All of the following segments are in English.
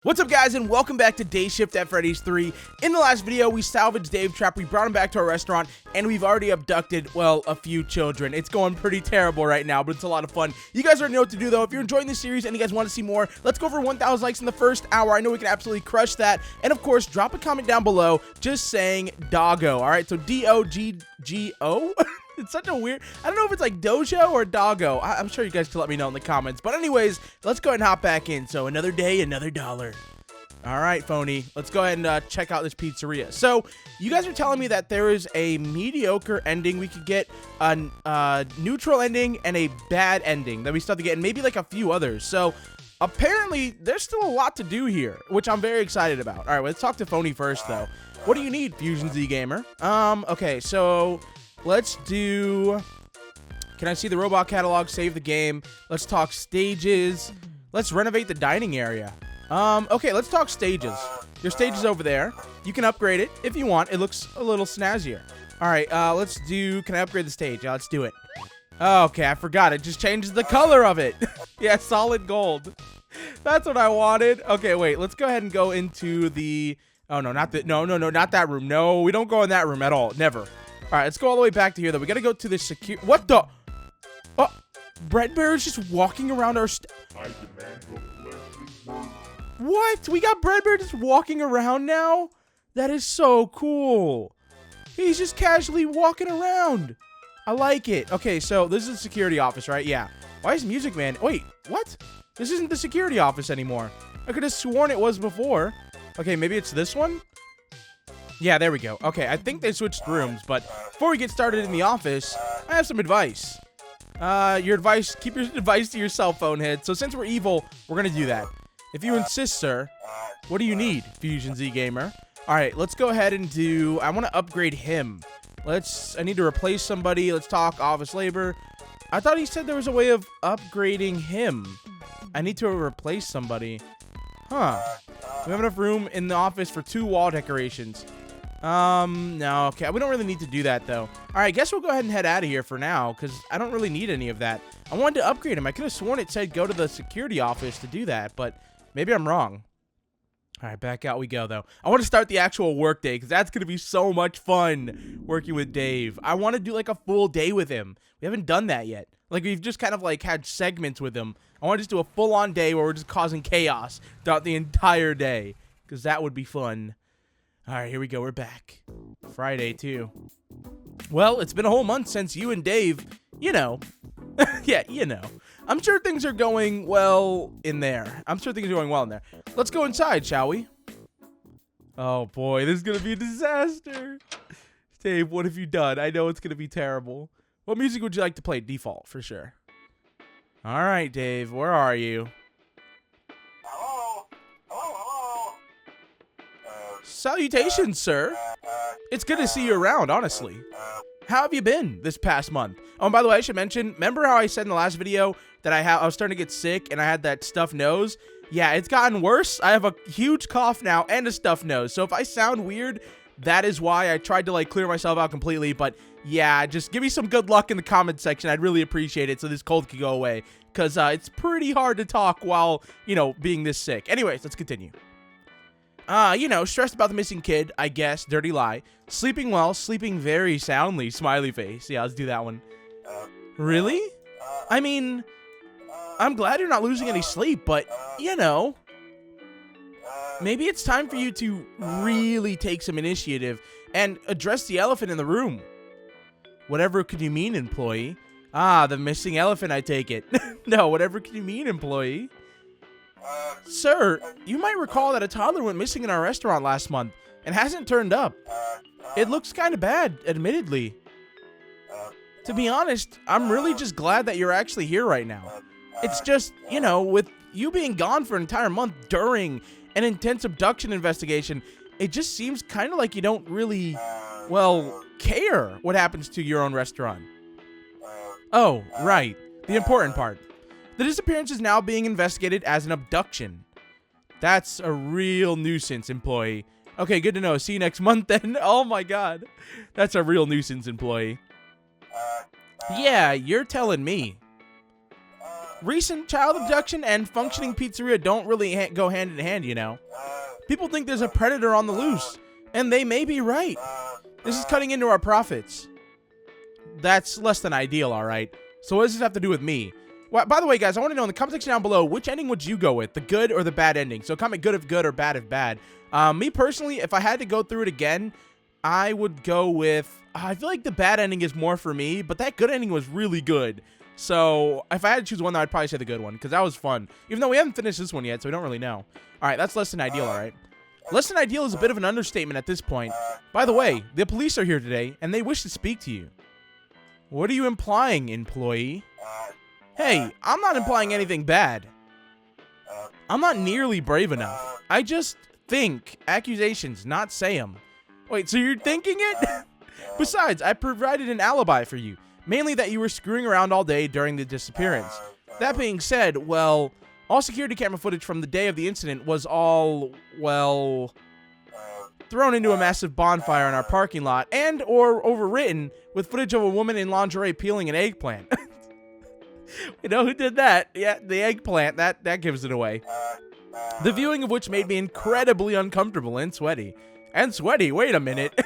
What's up, guys, and welcome back to DayShift at Freddy's 3. In the last video, we salvaged Dave Trap, we brought him back to our restaurant, and we've already abducted, well, a few children. It's going pretty terrible right now, but it's a lot of fun. You guys already know what to do, though. If you're enjoying this series and you guys want to see more, let's go for 1,000 likes in the first hour. I know we can absolutely crush that. And, of course, drop a comment down below just saying doggo, all right? So D-O-G-G-O? It's such a weird, I don't know if it's like dojo or doggo. I'm sure you guys can let me know in the comments. But anyways, let's go ahead and hop back in. So another day, another dollar. All right, phony. Let's go ahead and check out this pizzeria. So you guys are telling me that there is a mediocre ending. We could get a neutral ending and a bad ending that we still have to get, and maybe like a few others. So apparently there's still a lot to do here, which I'm very excited about. All right, let's talk to phony first, though. What do you need, Fusion Z Gamer? Okay, so let's do, can I see the robot catalog, save the game? Let's talk stages. Let's renovate the dining area. Okay, let's talk stages. Your stage is over there. You can upgrade it if you want. It looks a little snazzier. All right, let's do, can I upgrade the stage? Yeah, let's do it. Okay, I forgot. It just changes the color of it. Yeah, solid gold. That's what I wanted. Okay, wait, let's go ahead and go into the, oh no, not the, no, not that room. No, we don't go in that room at all. Never. All right, let's go all the way back to here, though. We got to go to the secure, what the? Oh, Bread Bear is just walking around our What? We got Bread Bear just walking around now? That is so cool. He's just casually walking around. I like it. Okay, so this is the security office, right? Yeah. Why is Music Man? Wait, what? This isn't the security office anymore. I could have sworn it was before. Okay, maybe it's this one? Yeah, there we go. Okay, I think they switched rooms, but before we get started in the office, I have some advice. Your advice, keep your advice to your cell phone, head. So since we're evil, we're gonna do that. If you insist, sir. What do you need, Fusion Z Gamer? All right, let's go ahead and do, I want to upgrade him. I need to replace somebody. Let's talk office labor. I thought he said there was a way of upgrading him. I need to replace somebody. Huh. We have enough room in the office for 2 wall decorations. No, okay. We don't really need to do that, though. All right, I guess we'll go ahead and head out of here for now, because I don't really need any of that. I wanted to upgrade him. I could have sworn it said go to the security office to do that, but maybe I'm wrong. All right, back out we go, though. I want to start the actual work day, because that's going to be so much fun working with Dave. I want to do, like, a full day with him. We haven't done that yet. Like, we've just kind of, like, had segments with him. I want to just do a full-on day where we're just causing chaos throughout the entire day, because that would be fun. All right, here we go. We're back. Friday, too. Well, it's been a whole month since you and Dave, you know. Yeah, you know. I'm sure things are going well in there. Let's go inside, shall we? Oh, boy. This is going to be a disaster. Dave, what have you done? I know it's going to be terrible. What music would you like to play? Default, for sure. All right, Dave. Where are you? Salutations, sir. It's good to see you around, honestly. How have you been this past month? Oh, and by the way, I should mention, remember how I said in the last video that I was starting to get sick and I had that stuffed nose? Yeah, it's gotten worse. I have a huge cough now and a stuffed nose. So if I sound weird, that is why. I tried to, like, clear myself out completely. But yeah, just give me some good luck in the comment section. I'd really appreciate it so this cold could go away. Because it's pretty hard to talk while, you know, being this sick. Anyways, let's continue. You know, stressed about the missing kid, I guess, dirty lie. Sleeping well, sleeping very soundly, smiley face. Yeah, let's do that one. Really? I mean, I'm glad you're not losing any sleep, but, you know, maybe it's time for you to really take some initiative and address the elephant in the room. Whatever could you mean, employee? Ah, the missing elephant, I take it. No, whatever could you mean, employee? Sir, you might recall that a toddler went missing in our restaurant last month and hasn't turned up. It looks kind of bad, admittedly. To be honest, I'm really just glad that you're actually here right now. It's just, you know, with you being gone for an entire month during an intense abduction investigation, it just seems kind of like you don't really, well, care what happens to your own restaurant. Oh, right. The important part. The disappearance is now being investigated as an abduction. That's a real nuisance, employee. Okay, good to know. See you next month then. Oh my god. That's a real nuisance, employee. Yeah, you're telling me. Recent child abduction and functioning pizzeria don't really go hand in hand, you know. People think there's a predator on the loose, and they may be right. This is cutting into our profits. That's less than ideal, all right? So what does this have to do with me? Well, by the way, guys, I want to know in the comment section down below, which ending would you go with? The good or the bad ending? So comment good if good or bad if bad. Me personally, if I had to go through it again, I would go with... I feel like the bad ending is more for me, but that good ending was really good. So if I had to choose one, I'd probably say the good one, because that was fun. Even though we haven't finished this one yet, so we don't really know. All right, that's less than ideal, all right? Less than ideal is a bit of an understatement at this point. By the way, the police are here today, and they wish to speak to you. What are you implying, employee? Hey, I'm not implying anything bad. I'm not nearly brave enough. I just think accusations, not say them. Wait, so you're thinking it? Besides, I provided an alibi for you. Mainly that you were screwing around all day during the disappearance. That being said, well, all security camera footage from the day of the incident was all, well, thrown into a massive bonfire in our parking lot and or overwritten with footage of a woman in lingerie peeling an eggplant. You know who did that? Yeah, the eggplant. That gives it away. The viewing of which made me incredibly uncomfortable and sweaty. And sweaty, wait a minute.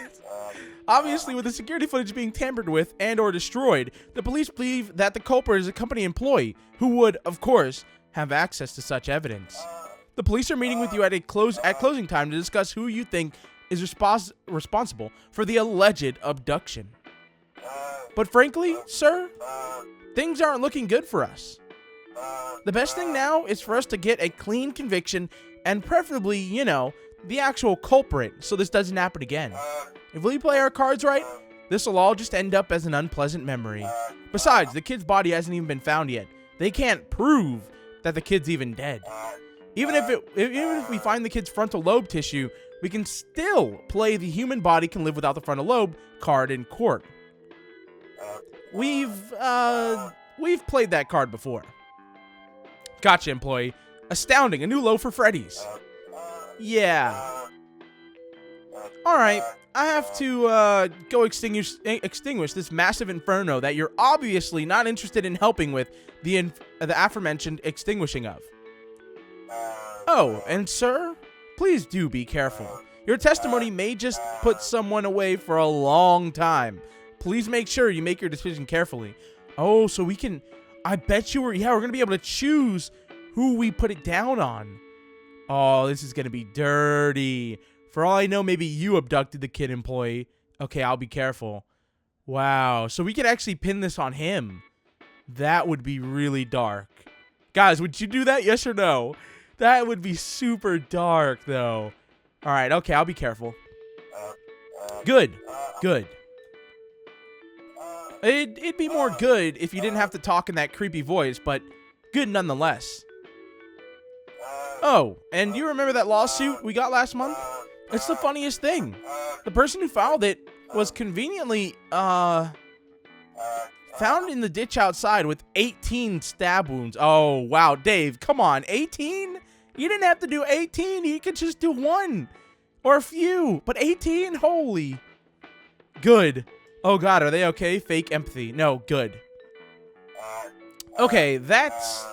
Obviously, with the security footage being tampered with and or destroyed, the police believe that the culprit is a company employee who would, of course, have access to such evidence. The police are meeting with you at closing time to discuss who you think is responsible for the alleged abduction. But frankly, sir, things aren't looking good for us. The best thing now is for us to get a clean conviction and preferably, you know, the actual culprit so this doesn't happen again. If we play our cards right, this will all just end up as an unpleasant memory. Besides, the kid's body hasn't even been found yet. They can't prove that the kid's even dead. Even if we find the kid's frontal lobe tissue, we can still play the human body can live without the frontal lobe card in court. We've played that card before. Gotcha, employee. Astounding, a new low for Freddys. Yeah. Alright, I have to go extinguish this massive inferno that you're obviously not interested in helping with the aforementioned extinguishing of. Oh, and sir, please do be careful. Your testimony may just put someone away for a long time. Please make sure you make your decision carefully. Oh, so we can... I bet you we're going to be able to choose who we put it down on. Oh, this is going to be dirty. For all I know, maybe you abducted the kid, employee. Okay, I'll be careful. Wow, so we could actually pin this on him. That would be really dark. Guys, would you do that? Yes or no? That would be super dark, though. All right, okay, I'll be careful. Good, good. It'd be more good if you didn't have to talk in that creepy voice, but good nonetheless. Oh, and you remember that lawsuit we got last month? It's the funniest thing. The person who filed it was conveniently, found in the ditch outside with 18 stab wounds. Oh, wow, Dave, come on, 18? You didn't have to do 18, you could just do one. Or a few, but 18? Holy. Good. Oh god, are they okay? Fake empathy. No, good. Okay, that's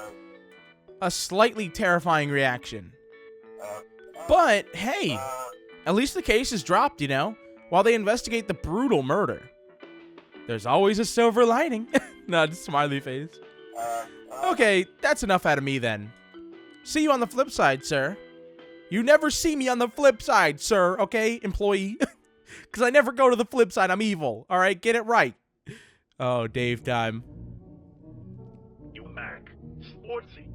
a slightly terrifying reaction. But, hey, at least the case is dropped, you know, while they investigate the brutal murder. There's always a silver lining. No, just smiley face. Okay, that's enough out of me then. See you on the flip side, sir. You never see me on the flip side, sir, okay, employee? Because I never go to the flip side. I'm evil. All right, get it right. Oh, Dave time. You Mac. Sportsy.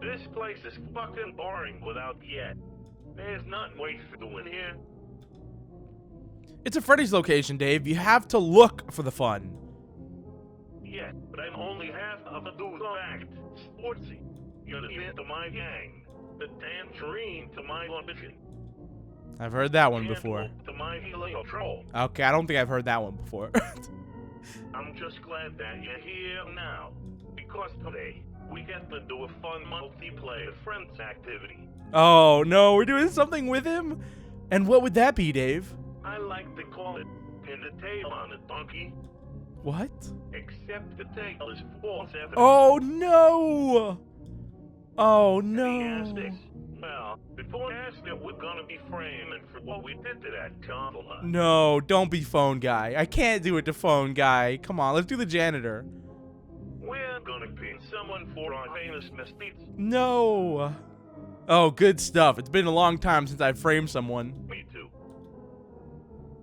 This place is fucking boring without yet. There's nothing worth doing here. It's a Freddy's location, Dave. You have to look for the fun. Yeah, but I'm only half of a dude act. Sportsy. You're the hit to my gang. The tangerine to my ambition. I've heard that one before. To my troll. Okay, I don't think I've heard that one before. I'm just glad that you're here now. Because today, we get to do a fun multiplayer friends activity. Oh, no, we're doing something with him? And what would that be, Dave? I like to call it pin the tail on it, donkey. What? Except the tale is false evidence. Oh no! Oh And he asked no! this. Well, before I asked it, we're gonna be framing for what we did to that compliment. No, don't be phone guy. I can't do it to phone guy. Come on, let's do the janitor. We're gonna pin someone for our famous misdeeds. No. Oh, good stuff. It's been a long time since I framed someone. Me too.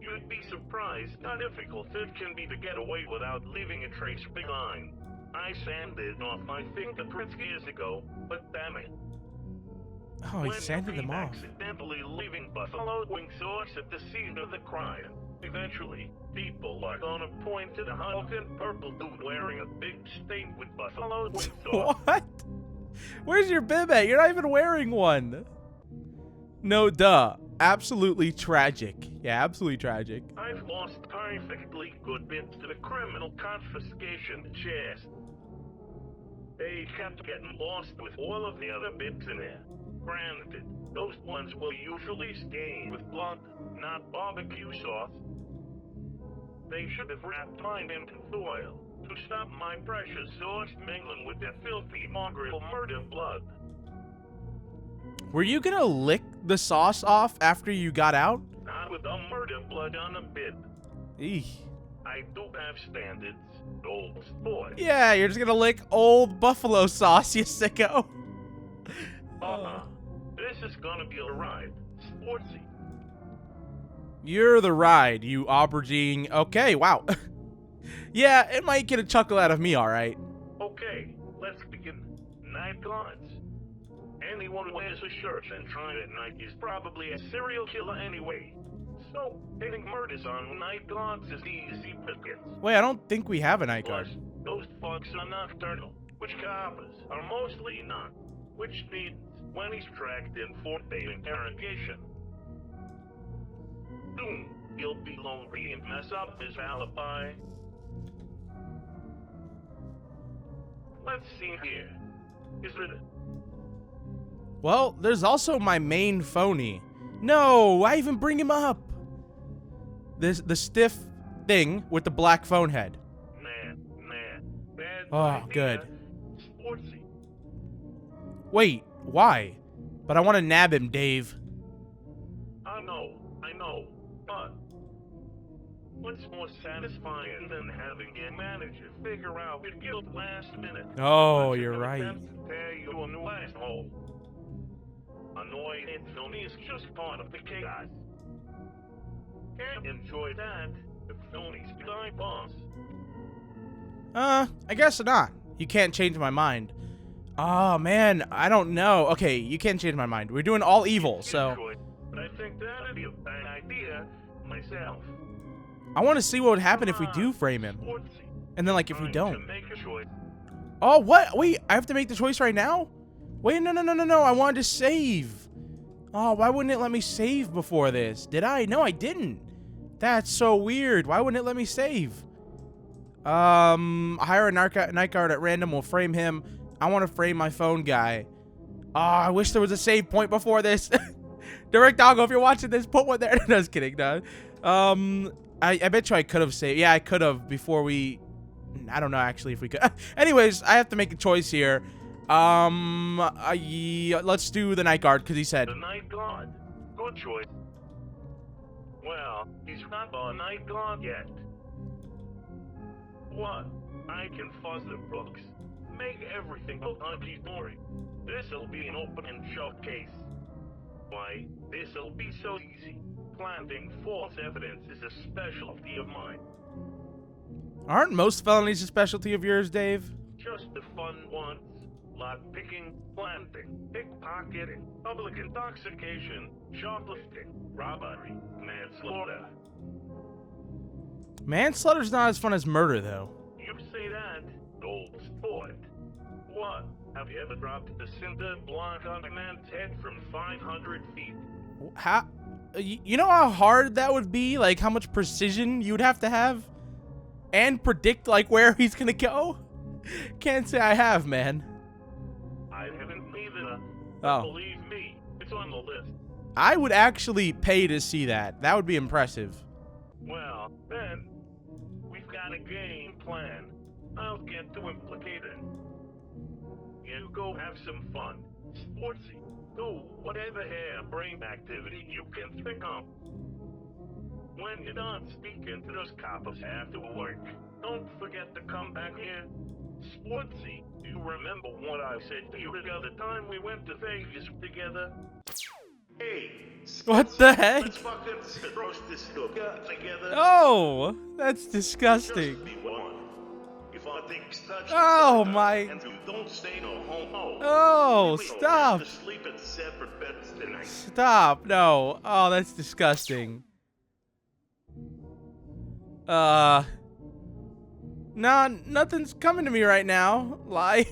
You'd be surprised how difficult it can be to get away without leaving a trace behind. I sanded off my fingerprints years ago, but damn it. Oh, he sanded them off. Accidentally leaving buffalo wing sauce at the scene of the crime. Eventually, people are gonna point to the hulking purple dude wearing a big steak with buffalo wing sauce. What? Where's your bib at? You're not even wearing one. No, duh. Absolutely tragic. Yeah, absolutely tragic. I've lost perfectly good bits to the criminal confiscation chest. They kept getting lost with all of the other bits in there. Granted, those ones will usually stain with blood, not barbecue sauce. They should have wrapped mine in foil to stop my precious sauce mingling with their filthy mongrel murder blood. Were you gonna lick the sauce off after you got out? Not with the murder blood on the bib. Eek. I do have standards, old sport. Yeah, you're just gonna lick old buffalo sauce, you sicko. This is gonna be a ride. Sportsy. You're the ride, you aubergine. Okay, wow. Yeah, it might get a chuckle out of me, alright. Okay, let's begin. Night guards. Anyone who wears a shirt and trying at night is probably a serial killer anyway. So, hitting murders on night guards is easy pickings. Wait, I don't think we have a night Plus, guard. those fucks are nocturnal, which coppers are mostly not. Which means when he's tracked in for bail interrogation, boom, he'll be lonely and mess up his alibi. Let's see here. Is it? Well, there's also my main phony. No, why even bring him up? The stiff thing with the black phone head. Man, bad Oh, idea. good. Sportsy. Wait, why? But I want to nab him, Dave. I know, but what's more satisfying than having a manager figure out your guilt last minute? Oh, Once you're an right. attempt to tear you a new asshole. Annoying and phony is just part of the chaos. Can't enjoy that if phony's behind boss. I guess not. You can't change my mind. Oh, man, I don't know. Okay, you can't change my mind. We're doing all evil, so... Enjoy, but I think that'd be a bad idea myself. I want to see what would happen if we do frame him. Sportsy. And then, like, if we Time don't. to make a choice. Oh, what? Wait, I have to make the choice right now? Wait, no. I wanted to save. Oh, why wouldn't it let me save before this? Did I? No, I didn't. That's so weird. Why wouldn't it let me save? Hire a night guard at random. We'll frame him. I want to frame my phone guy. Oh, I wish there was a save point before this. Direct Doggo, if you're watching this, put one there. No, just kidding. No. I bet you I could have saved. Yeah, I could have before we... I don't know, actually, if we could. Anyways, I have to make a choice here. Let's do the night guard, because he said... The night guard. Good choice. Well, he's not a night guard yet. What? I can fuzz the books. Make everything look hunky-dory. This'll be an open and shut case. Why, this'll be so easy. Planting false evidence is a specialty of mine. Aren't most felonies a specialty of yours, Dave? Just the fun ones. Lock-picking, planting, pickpocketing, public intoxication, shoplifting, robbery, manslaughter. Manslaughter's not as fun as murder, though. You say that, old sport. What? Have you ever dropped a cinder block on a man's head from 500 feet? How? You know how hard that would be? Like, how much precision you'd have to have? And predict, like, where he's gonna go? Can't say I have, man. I haven't either. Oh. Believe me, it's on the list. I would actually pay to see that. That would be impressive. Well, then, we've got to game plan. I'll get to implicating. You go have some fun. Sportsy. Do whatever hair-brain activity you can think of. When you're done speaking to those coppers after work, don't forget to come back here. Sportsy, you remember what I said to you the other time we went to Vegas together? Hey, What the heck? let's fucking roast this hooker together. Oh, that's disgusting. Just be one. If I think touch Oh, the my. and you don't stay no homo. Oh, We don't stop. have to sleep in separate beds tonight. Stop. No. Oh, that's disgusting. Nah, nothing's coming to me right now. Lie.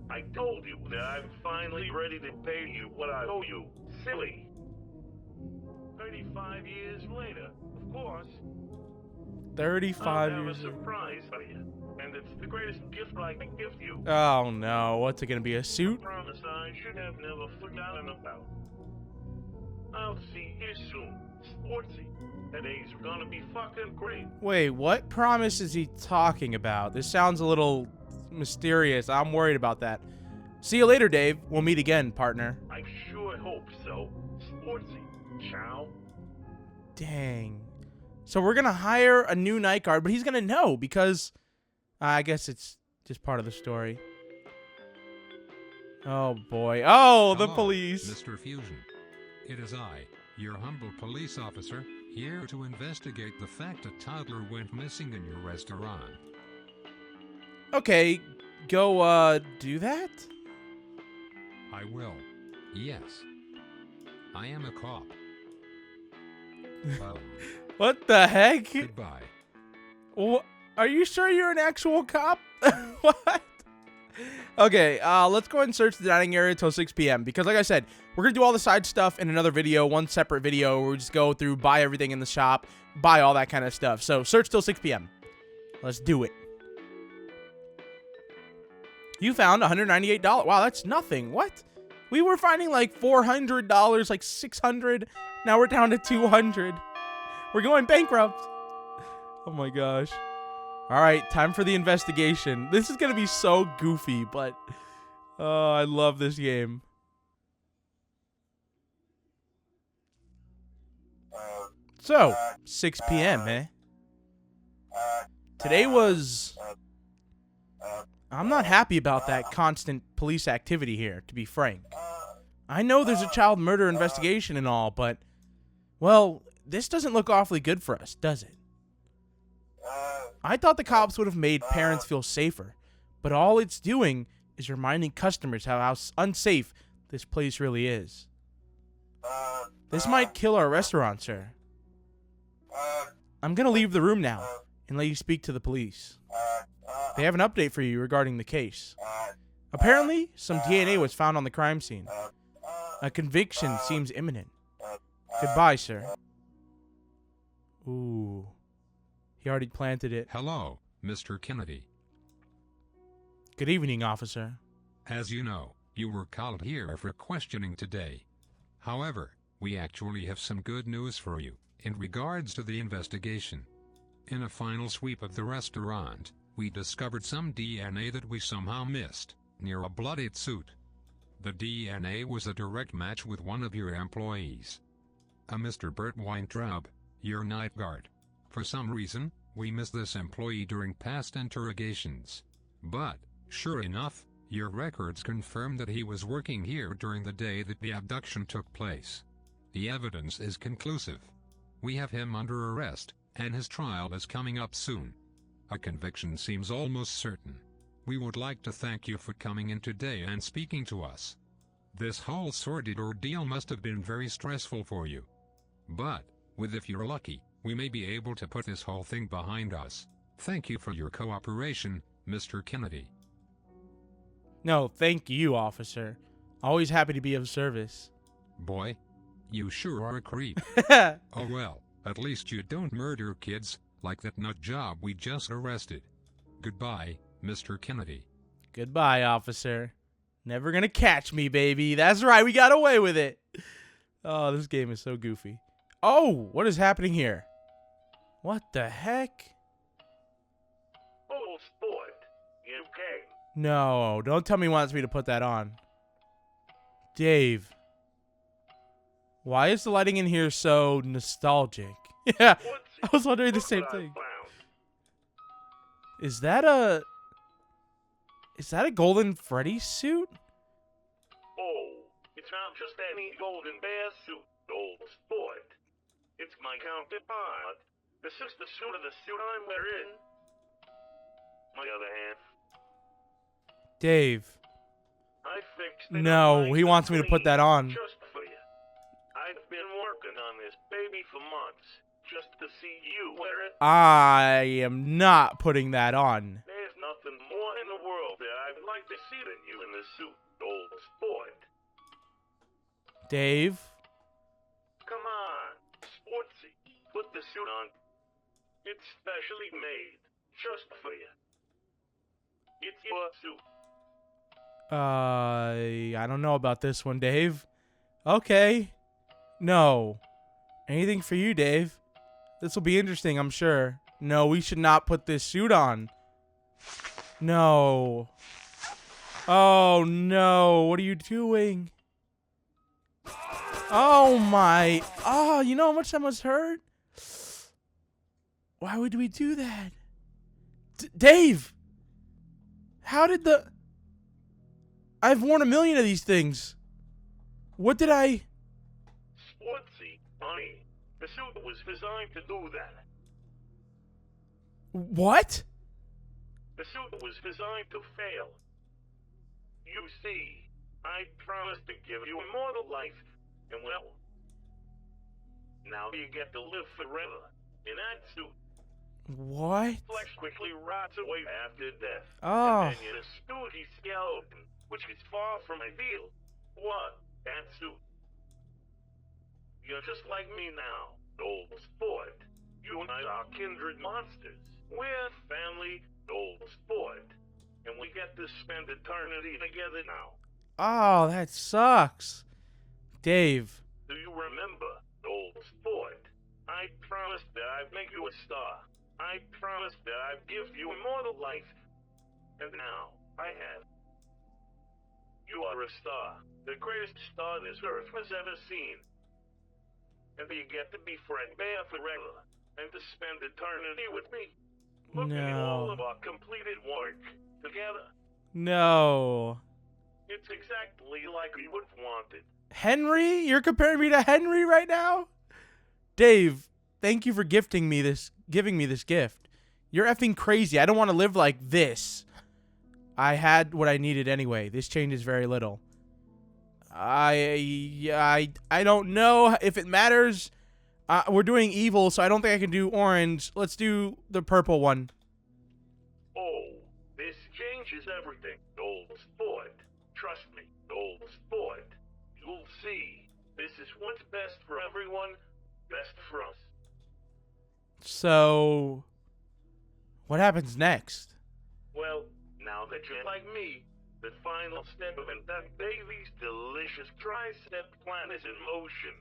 I told you that I'm finally ready to pay you what I owe you. Silly. 35 years later, of course. 35 I'll have years a old. surprise for you. And it's the greatest gift I can give you. Oh, no. What's it gonna be? A suit? Promise I should have never forgotten about. I'll see you soon. Sportsy. Today's gonna be fucking great. Wait, what promise is he talking about? This sounds a little mysterious. I'm worried about that. See you later, Dave. We'll meet again, partner. I sure hope so. Sportsy. Ciao. Dang. So we're gonna hire a new night guard, but he's gonna know because I guess it's just part of the story. Oh boy. Oh, the Hello, police. Mr. Fusion. It is I, your humble police officer, here to investigate the fact a toddler went missing in your restaurant. Okay, go do that? I will. Yes. I am a cop. What the heck? Goodbye. Are you sure you're an actual cop? What? Okay, let's go ahead and search the dining area till 6 p.m. Because like I said, we're going to do all the side stuff in another video, one separate video where we just go through, buy everything in the shop, buy all that kind of stuff. So search till 6 p.m. Let's do it. You found $198. Wow, that's nothing. What? We were finding like $400, like $600. Now we're down to $200. We're going bankrupt. Oh my gosh. All right, time for the investigation. This is going to be so goofy, but I love this game. So, 6 p.m., eh? Today was... I'm not happy about that constant police activity here, to be frank. I know there's a child murder investigation and all, but... Well, this doesn't look awfully good for us, does it? I thought the cops would have made parents feel safer, but all it's doing is reminding customers how unsafe this place really is. This might kill our restaurant, sir. I'm gonna leave the room now and let you speak to the police. They have an update for you regarding the case. Apparently, some DNA was found on the crime scene. A conviction seems imminent. Goodbye, sir. Ooh. He already planted it. Hello, Mr. Kennedy. Good evening, officer. As you know, you were called here for questioning today. However, we actually have some good news for you in regards to the investigation. In a final sweep of the restaurant, we discovered some DNA that we somehow missed near a bloodied suit. The DNA was a direct match with one of your employees, a Mr. Bert Weintraub, your night guard. For some reason, we missed this employee during past interrogations. But, sure enough, your records confirm that he was working here during the day that the abduction took place. The evidence is conclusive. We have him under arrest, and his trial is coming up soon. A conviction seems almost certain. We would like to thank you for coming in today and speaking to us. This whole sordid ordeal must have been very stressful for you. But, if you're lucky, we may be able to put this whole thing behind us. Thank you for your cooperation, Mr. Kennedy. No, thank you, officer. Always happy to be of service. Boy, you sure are a creep. Oh well, at least you don't murder kids, like that nut job we just arrested. Goodbye, Mr. Kennedy. Goodbye, officer. Never gonna catch me, baby. That's right, we got away with it. Oh, this game is so goofy. Oh, what is happening here? What the heck? No, don't tell me he wants me to put that on. Dave. Why is the lighting in here so nostalgic? Yeah, I was wondering the same thing. Is that a golden Freddy suit? Oh, it's not just any golden bear suit, old sport. It's my counterpart. This is the suit of the suit I'm wearing. My other half. Dave. I fixed it. No, he wants me to put that on. Just for you. I've been working on this baby for months, just to see you wear it. I am not putting that on. There's nothing more in the world that I'd like to see than you in this suit, old sport. Dave. Come on, sportsy. Put the suit on. It's specially made, just for you. It's your suit. I don't know about this one, Dave. Okay. No. Anything for you, Dave. This will be interesting, I'm sure. No, we should not put this suit on. No. Oh, no. What are you doing? Oh, my. Oh, you know how much that must hurt? Why would we do that? Dave! How did the... I've worn 1,000,000 of these things. What did I... Sportsy, honey. The suit was designed to do that. What? The suit was designed to fail. You see, I promised to give you immortal life, and well, now you get to live forever in that suit. What? Flesh quickly rots away after death. Oh. And then you're a stoogy skeleton, which is far from ideal. What? That suit. You're just like me now, old sport. You and I are kindred monsters. We're family, old sport. And we get to spend eternity together now. Oh, that sucks. Dave. Do you remember, old sport? I promised that I'd make you a star. I promised that I'd give you immortal life. And now, I have. You are a star. The greatest star this earth has ever seen. And you get to be Fred Bear forever. And to spend eternity with me. Looking at all of our completed work together. No. It's exactly like we would have wanted. Henry? You're comparing me to Henry right now? Dave, thank you for giving me this gift. You're effing crazy. I don't want to live like this. I had what I needed anyway. This changes very little. I don't know if it matters. We're doing evil, so I don't think I can do orange. Let's do the purple one. Oh, this changes everything, old sport. Trust me, old sport. You'll see. This is what's best for everyone, best for us. So, what happens next? Well, now that you're like me, the final step of that baby's delicious tri-step plan is in motion.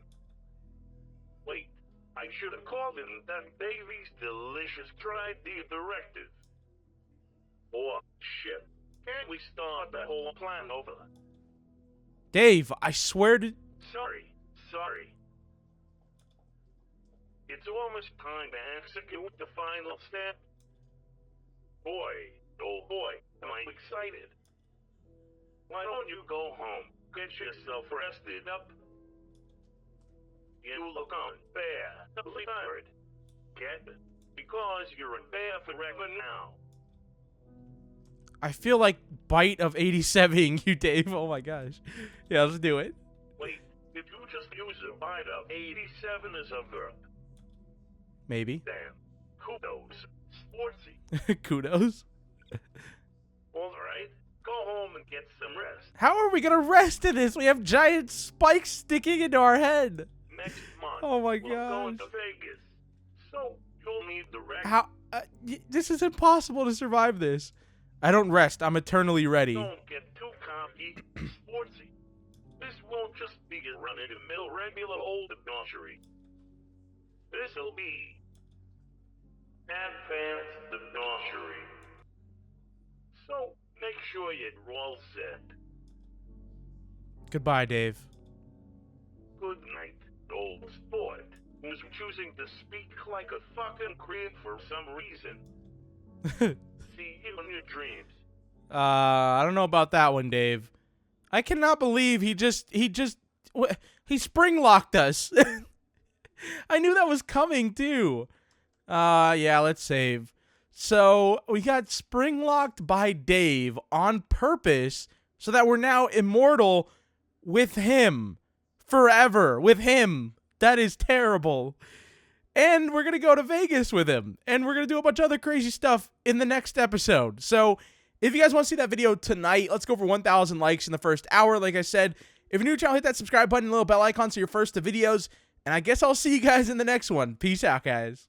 Wait, I should have called it that baby's delicious tri-D directive. Or, shit, can't we start that whole plan over? Dave, I swear to... Sorry. It's almost time to execute the final step. Boy, oh boy, am I excited. Why don't you go home, get yourself rested up? You look unbearably tired. Get it? Because you're a bear forever now. I feel like Bite of 87 you, Dave. Oh my gosh. Yeah, let's do it. Wait, did you just use a Bite of 87 as a verb? Maybe. Damn. Kudos. Sportsy. Kudos. Alright, go home and get some rest. How are we gonna rest in this? We have giant spikes sticking into our head. Next month, Oh my we're going gosh. to Vegas. So, you'll need the rest. How? This is impossible to survive this. I don't rest. I'm eternally ready. Don't get too cocky, sportsy. This won't just be a run-of-the-mill regular old debauchery. This'll be advanced debauchery. So, Make sure you're all set. Goodbye, Dave. Good night, old sport, who's choosing to speak like a fucking creep for some reason. See you in your dreams. I don't know about that one, Dave. I cannot believe he springlocked us. I knew that was coming too. Yeah, let's save. So we got springlocked by Dave on purpose so that we're now immortal with him. Forever with him. That is terrible. And we're going to go to Vegas with him. And we're going to do a bunch of other crazy stuff in the next episode. So if you guys want to see that video tonight, let's go for 1,000 likes in the first hour. Like I said, if you're new to the channel, hit that subscribe button and little bell icon so you're first to videos. And I guess I'll see you guys in the next one. Peace out, guys.